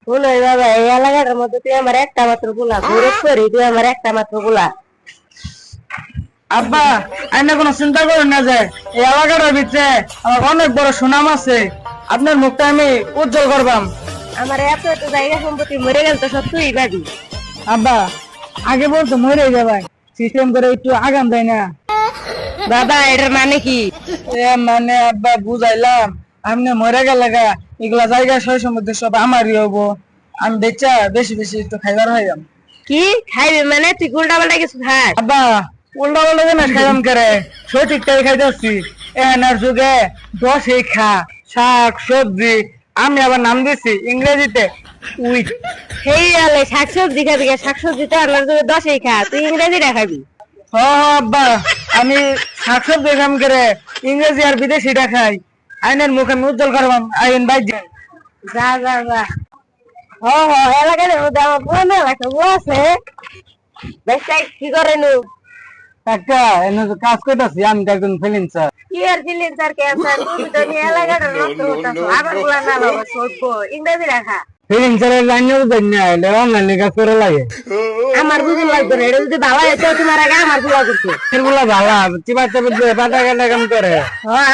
বলো বাবা, এই এলাকাটার মধ্যে তুই আমার একটা মাত্র গুলা গৌরব করি, তুই আমার একটা মাত্র গুলা। আব্বা, আইনা কোনো চিন্তা করেন না যে এই এলাকাটার ভিতরে আমার অনেক বড় সুনাম আছে। আপনার মুখটা আমি উজ্জ্বল করবাম। আমার এত এত জায়গা সম্পত্তি মরে গেল তো সব তুই পাবি। আব্বা, আগে বলতো মরে যাবাই, সিস্টেম করে একটু আগাম দেয় না। বাবা এটার মানে কি? মানে আব্বা বুঝাইলাম, আপনি মরে গেলে গা এগুলা জায়গা সয় সম্বন্ধে সব আমারই হবো। আমি বেচা বেশি বেশি একটু খাইবার হইলাম। কি খাইবি মানে? তুই উল্টা পাল্টা কিছু খাস? আব্বা, উল্টা পাল্টা না খাইলাম করে, সঠিকটাই খাইতেছি। এনার যুগে দশই খা, শাক সবজি। আমি আবার নাম দিছি ইংরেজিতে উইট। সেই আলে শাকসবজি খাবি? শাকসবজি তো আল্লাহর জন্য 10ই খা, তুই ইংরেজিটা খাবি? আব্বা, আমি শাক সবজি খাম করে ইংরেজি আর বিদেশিটা খাই। আইনের মুখ আমি উজ্জ্বল করবাম। আইন ভাই যা যা যা। এলাকার মধ্যে আমার পুরানো এলাকা আছে, বেশ কি করে নু? একটা এনে কাজ করতেছি, আমি তো একজন ফিলিংসার। কি আর দিলেন স্যার ক্যান্সার, তুমি তো নিয়ে এলাকাটা নষ্ট করতেছো। আবার বলা না বাবা, সরবো ইংরেজি রাখা। ফিলিংসারের লাইনেও দেন না, এলে অনলাইন কাজ করে লাগে। আমার বুঝুন লাগবে না, এটা যদি ভালো হতো তোমার আগে আমার গুলা করতো। এগুলা ভালা চিবা চাপে পাতা কাটা কাম করে।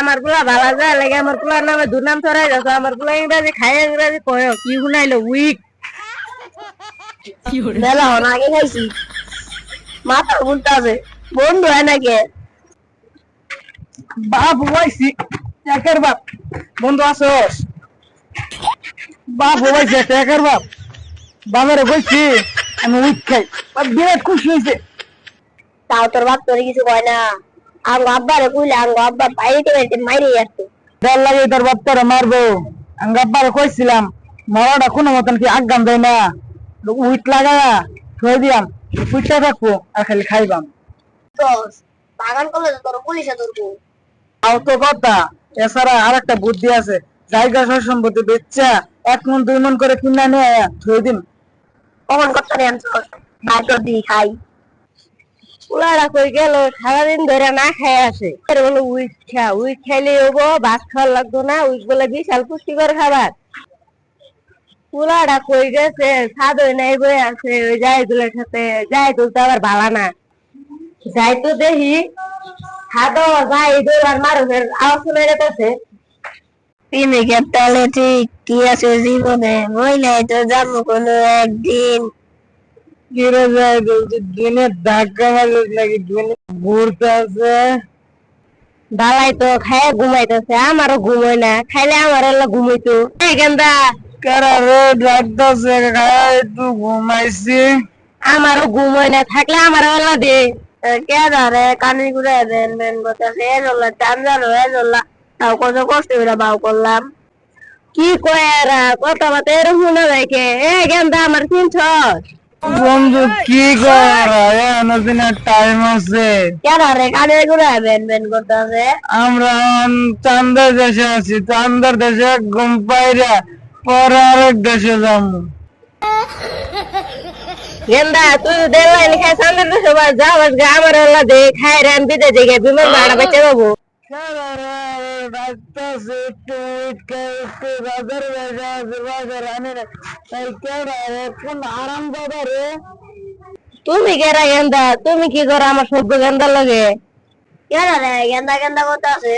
আমার গুলা ভালো যায় লাগে, আমার গুলার নামে দুর্নাম ছড়াই যাচ্ছে। আমার গুলা ইংরেজি খাই, ইংরেজি কয় কি শুনাইলো উইক। বেলা হন আগে খাইছি, মাথা উল্টা আছে। বন্ধু হয় নাকি? বাপ হইছি একের বাপ। বন্ধু আছোস? বাপ হইছে একের বাপ। বাবারে বলছি আমি উইট খাই, বিরাট খুশি হয়েছে। তাও তোর বাপ তোর কিছু কয় না? আঙ্গ আব্বারে কইলে আঙ্গ আব্বা বাইরে বাইরে মাইরে আসছে। ডর লাগে তোর বাপ তোরা মারবো। আমি আব্বারে কইছিলাম মরাটা কোনো মতন কি আগাম দেয় না, উইট লাগায়া থই দিয়াম, উইটটা রাখবো আর খালি খাইবাম। বাগান করলে তো তোর পুলিশে ধরবো। তাও তো কথা। এছাড়া আর একটা বুদ্ধি আছে, জায়গা সয় সম্পত্তি বেচা 1 মন 2 মন করে কিনা নিয়ে থই দিন। কখন করতে ভাত দিয়ে খাই। পুলারা কই গেল, সারাদিন ধরে না খাই আসে। বলে উইক খা, উইক খাইলে হবো, ভাত খাওয়ার লাগতো না। উইক বলে বিশাল পুষ্টিকর খাবার। পুলারা কই গেছে, সাদই নাই বই আছে ওই জায়গুলোর সাথে। যাই তুলতে আবার ভালা না, যাই তো দেখি খাদো যাই দৌড়ার মানুষের আওয়াজ শুনে যেতেছে। তুমি তাহলে ঠিক কি আছে জীবনে, মহিলাই তো যাবো কোনো একদিন। কিরে যায় দিনে ধাক্কা মারলে নাকি দিনে ঘুরতে আছে। বালাই তো খায় ঘুমাইতেছে, আমারও ঘুমাই না। খাইলে আমার ঘুমাইতো। এই গেন্দা কারা রে ডাকতেছে, একটু ঘুমাইছি। আমারও ঘুমাই না, থাকলে আমার দে। কে ধরে কানি ঘুরে দেন মেন বলতেছে এজল্লা চান্দার এজল্লা। তাও কত কষ্ট করে বাউ করলাম। কি কয় এরা কথা বার্তা এরকম শুনে দেখে। এ গেন্দা আমার চিনছস? বন্ধু কি করা এখনো টাইম আছে। কেন রে কানি ঘুরে বেন বেন করতেছে? আমরা চান্দার দেশে আছি, চান্দার দেশে ঘুম পাইরা পরে আরেক দেশে যাবো। গেন্দা তুই দেলাই লিখা চান্দার সবাই যাও আজকে আমার দে খাই রান বিদেশে গিয়ে বিমান ভাড়া বেঁচে পাবো। তুমি কেরা গেন্দা? তুমি কি করো আমার সভ্য গেন্দা লাগে? কেরা রে গেন্দা গেন্দা কথা আছে?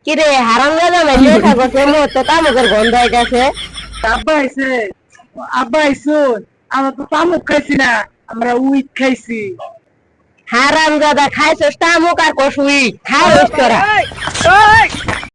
কিরে হারাম দাদা মেলে থাকছে তো তামুকের গন্ধ হইতাছে। আব্বা আইছে, আব্বা আইসো। আমরা তো তামুক খাইছি না, আমরা উইট খাইছি। হারাম দাদা খাইছস তামুক আর কসুই খাওস তোরা।